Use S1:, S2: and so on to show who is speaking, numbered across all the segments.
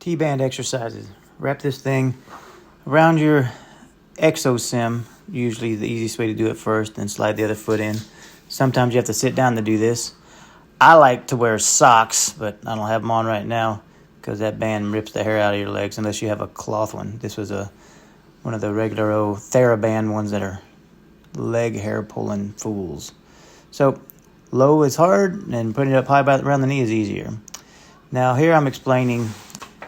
S1: T-band exercises. Wrap this thing around your exosym, usually the easiest way to do it first, then slide the other foot in. Sometimes you have to sit down to do this. I like to wear socks, but I don't have them on right now because that band rips the hair out of your legs unless you have a cloth one. This was one of the regular old Theraband ones that are leg hair pulling fools. So low is hard and putting it up high around the knee is easier. Now here I'm explaining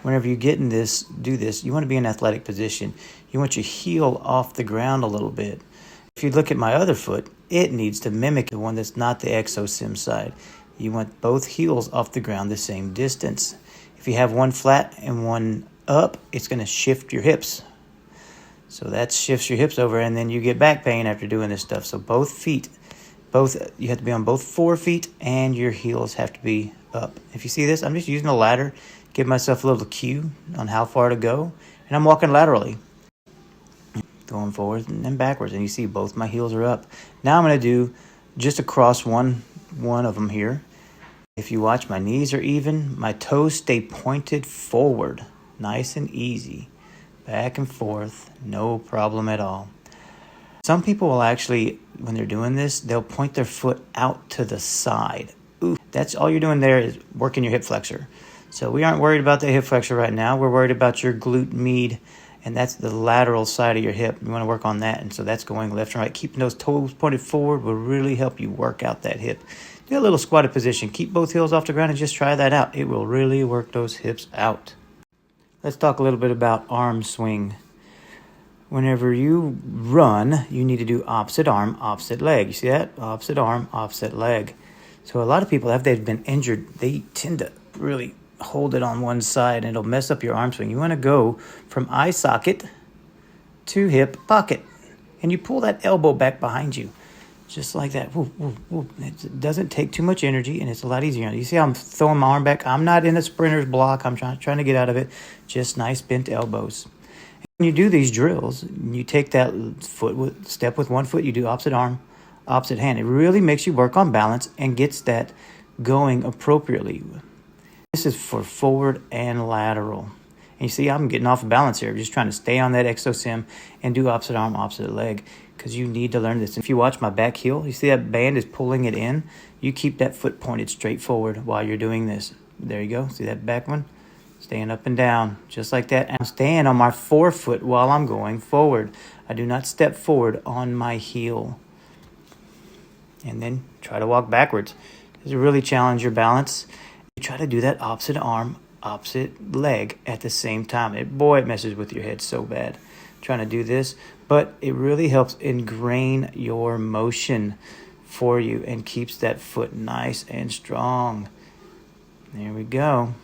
S1: whenever you get in this, do this, you want to be in an athletic position. You want your heel off the ground a little bit. If you look at my other foot, it needs to mimic the one that's not the exosym side. You want both heels off the ground the same distance. If you have one flat and one up, it's going to shift your hips. So that shifts your hips over, and then you get back pain after doing this stuff. So both feet, you have to be on both 4 feet, and your heels have to be up. If you see this, I'm just using a ladder, give myself a little cue on how far to go, and I'm walking laterally, going forward and then backwards, and you see both my heels are up. Now I'm going to do just across one of them here. If you watch, my knees are even, my toes stay pointed forward, nice and easy, back and forth, no problem at all. Some people will actually, when they're doing this, they'll point their foot out to the side. Ooh, that's all you're doing there is working your hip flexor. So we aren't worried about the hip flexor right now. We're worried about your glute med, and that's the lateral side of your hip. You want to work on that, and so that's going left and right. Keeping those toes pointed forward will really help you work out that hip. Do a little squatted position. Keep both heels off the ground and just try that out. It will really work those hips out. Let's talk a little bit about arm swing. Whenever you run, you need to do opposite arm, opposite leg. You see that? Opposite arm, opposite leg. So a lot of people, after they've been injured, they tend to really hold it on one side, and it'll mess up your arm swing. You want to go from eye socket to hip pocket, and you pull that elbow back behind you, just like that. Woo, woo, woo. It doesn't take too much energy, and it's a lot easier. You see how I'm throwing my arm back? I'm not in a sprinter's block. I'm trying to get out of it. Just nice bent elbows. When you do these drills, you take that step with one foot, you do opposite arm, opposite hand. It really makes you work on balance and gets that going appropriately. This is for forward and lateral. And you see, I'm getting off of balance here. I'm just trying to stay on that exosym and do opposite arm, opposite leg, because you need to learn this. If you watch my back heel, you see that band is pulling it in. You keep that foot pointed straight forward while you're doing this. There you go. See that back one? Staying up and down, just like that. And I'm staying on my 4 foot while I'm going forward. I do not step forward on my heel. And then try to walk backwards. This will really challenge your balance. You try to do that opposite arm, opposite leg at the same time. It messes with your head so bad trying to do this. But it really helps ingrain your motion for you and keeps that foot nice and strong. There we go.